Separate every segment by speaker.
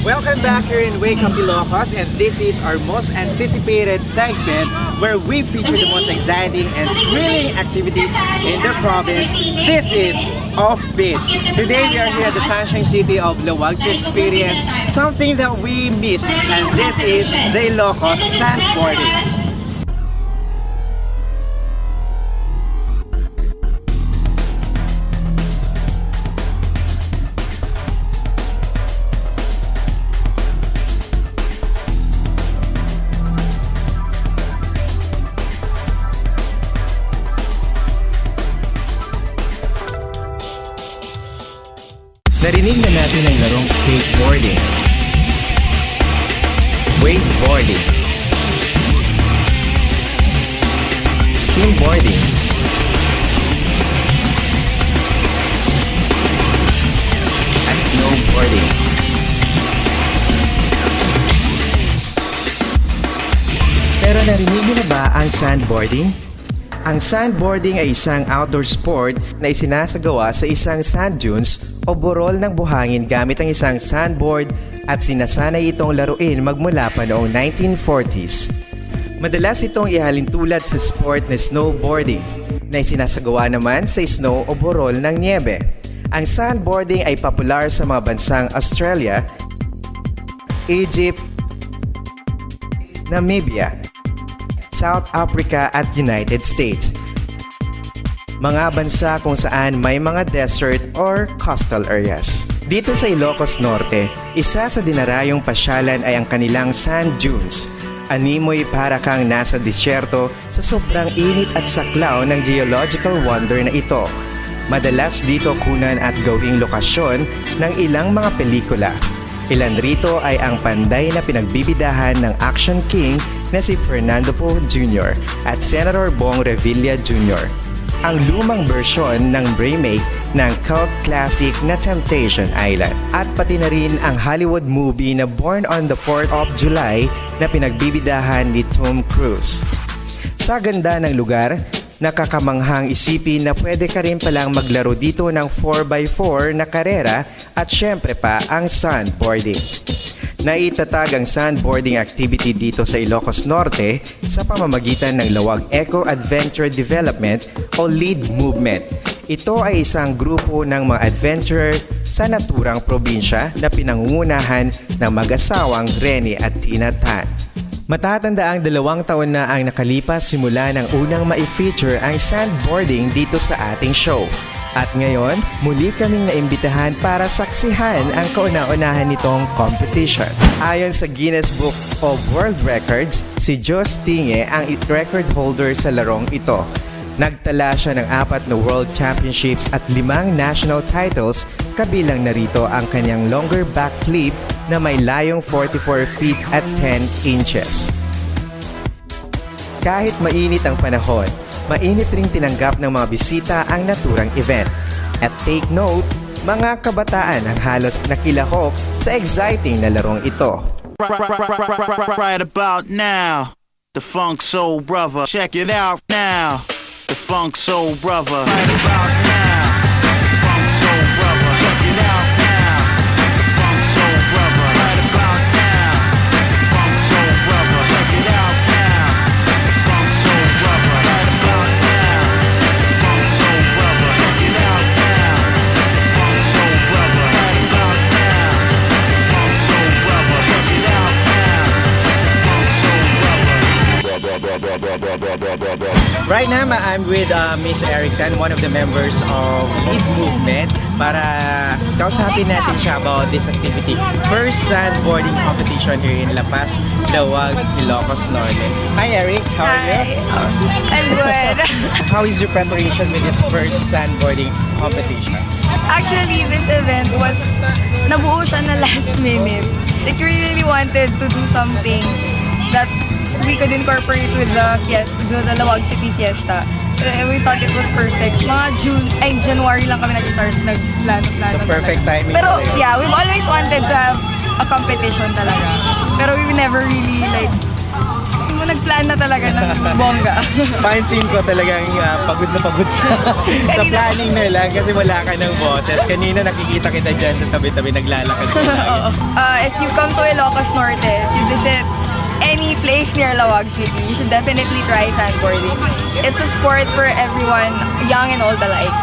Speaker 1: Welcome back here in Wake Up Ilocos, and this is our most anticipated segment where we feature the most exciting and thrilling activities in the province. This is Offbeat. Today we are here at the Sunshine City of Laoag to experience something that we missed, and this is the Ilocos Sandboarding. Narinig na natin ang larong skateboarding, wakeboarding, skimboarding, at snowboarding. Pero narinig niyo na ba ang sandboarding? Ang sandboarding ay isang outdoor sport na isinasagawa sa isang sand dunes o burol ng buhangin gamit ang isang sandboard at sinasanay itong laruin magmula pa noong 1940s. Madalas itong ihalin tulad sa sport na snowboarding na isinasagawa naman sa snow o burol ng niebe. Ang sandboarding ay popular sa mga bansang Australia, Egypt, Namibia, South Africa at United States. Mga bansa kung saan may mga desert or coastal areas. Dito sa Ilocos Norte, isa sa dinarayong pasyalan ay ang kanilang sand dunes. Animoy para kang nasa disyerto sa sobrang init at saklaw ng geological wonder na ito. Madalas dito kunan at gawing lokasyon ng ilang mga pelikula. Ilan rito ay ang panday na pinagbibidahan ng action king na si Fernando Poe Jr. at Senator Bong Revilla Jr. Ang lumang bersyon ng remake ng cult classic na Temptation Island at pati na rin ang Hollywood movie na Born on the 4th of July na pinagbibidahan ni Tom Cruise. Sa ganda ng lugar, nakakamanghang isipin na pwede ka rin palang maglaro dito ng 4x4 na karera at syempre pa ang sandboarding. Naitatag ang sandboarding activity dito sa Ilocos Norte sa pamamagitan ng Laoag Eco Adventure Development o LEAD Movement. Ito ay isang grupo ng mga adventurer sa naturang probinsya na pinangungunahan ng mag-asawang Rene at Tina Tan. Matatanda ang 2 taon na ang nakalipas simula ng unang ma-feature ang sandboarding dito sa ating show. At ngayon, muli kaming naimbitahan para saksihan ang kauna-unahan nitong competition. Ayon sa Guinness Book of World Records, si Jos Tinge ang record holder sa larong ito. Nagtala siya ng 4 na World Championships at 5 national titles, kabilang narito ang kanyang longer backflip na may layong 44 feet at 10 inches. Kahit mainit ang panahon, mainit ring tinanggap ng mga bisita ang naturang event. At take note, mga kabataan ang halos nakilahok sa exciting na larong ito.
Speaker 2: Right about now, the Funk Soul Brother. Check it out now, the Funk Soul Brother. Right about now, the Funk Soul Brother. Check it out now, the Funk Soul Brother. Right about now, the Funk Soul Brother. Check it out now, the Funk Soul Brother. Right about now, the Funk Soul Brother. Check it out now, the Funk Soul Brother. Right about now, the Funk Soul Brother. Check it out now, the Funk Soul Brother.
Speaker 1: Right now, I'm with Miss Erican, one of the members of LEAD Movement, para kausapin natin siya about this activity. First sandboarding competition here in La Paz, Laoag, Ilocos Norte. Hi Eric, how are you?
Speaker 3: I'm good.
Speaker 1: How is your preparation with this first sandboarding competition?
Speaker 3: Actually, this event was nabuo siya na last minute. Like, we really wanted to do something that we could incorporate with the fiesta, the Laoag City Fiesta. And we thought it was perfect. Mga January lang kami nag-start, nag-plano.
Speaker 1: So perfect timing.
Speaker 3: Pero yeah, we've always wanted to have a competition talaga. Pero we never really nag-plan na talaga ng bongga.
Speaker 1: Pansin ko talagang pagod na pagod ka sa planning nila kasi wala ka ng boses. Kanina nakikita kita dyan sa tabi-tabi naglalakad ka lang.
Speaker 3: If you come to Ilocos Norte, if you visit any place near Lawag City, you should definitely try sandboarding. It's a sport for everyone, young and old alike.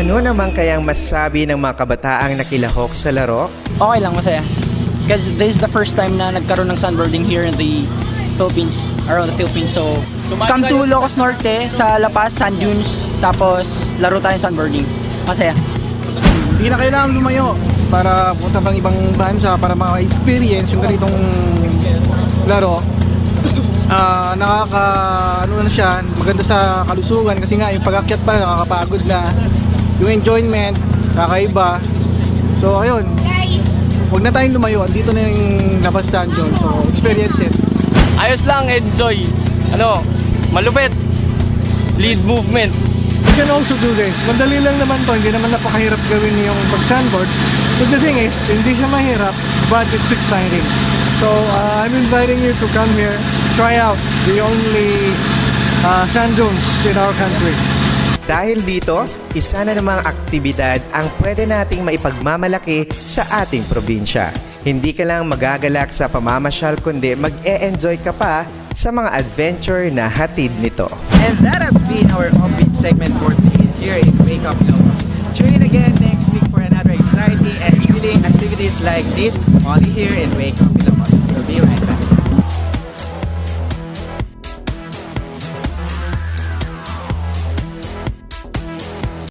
Speaker 1: Ano naman kayang masasabi ng mga kabataang nakilahok sa laro?
Speaker 4: Okay lang, masaya. Because this is the first time na nagkaroon ng sandboarding here in the Philippines, around the Philippines. So, come to Ilocos Norte, sa La Paz, sand dunes, tapos laro tayo sandboarding. Masaya.
Speaker 5: Hindi na kailangan lumayo para punta pang ibang bansa para maka-experience yung ganitong laro. Ano na siya, maganda sa kalusugan kasi nga yung pag-akyat pa nakakapagod na. Yung enjoyment, kakaiba. So ayun, huwag na tayong lumayo, dito na yung labas sand dun. So experience it.
Speaker 6: Ayos lang, enjoy. Malupit. Lead movement.
Speaker 5: You can also do this. Madali lang naman to, hindi naman napakahirap gawin yung pag-sandboard. But the thing is, hindi siya mahirap, but it's exciting. So I'm inviting you to come here, try out the only sand dunes in our country.
Speaker 1: Dahil dito, isa na namang aktibidad ang pwede nating maipagmamalaki sa ating probinsya. Hindi ka lang magagalak sa pamamasyal kundi mag-e-enjoy ka pa sa mga adventure na hatid nito.
Speaker 7: And that has been our offbeat segment for today here in Wake Up Ilocos. Tune in again next week for another exciting and thrilling activities like this only here in Wake Up Ilocos. We'll be right back.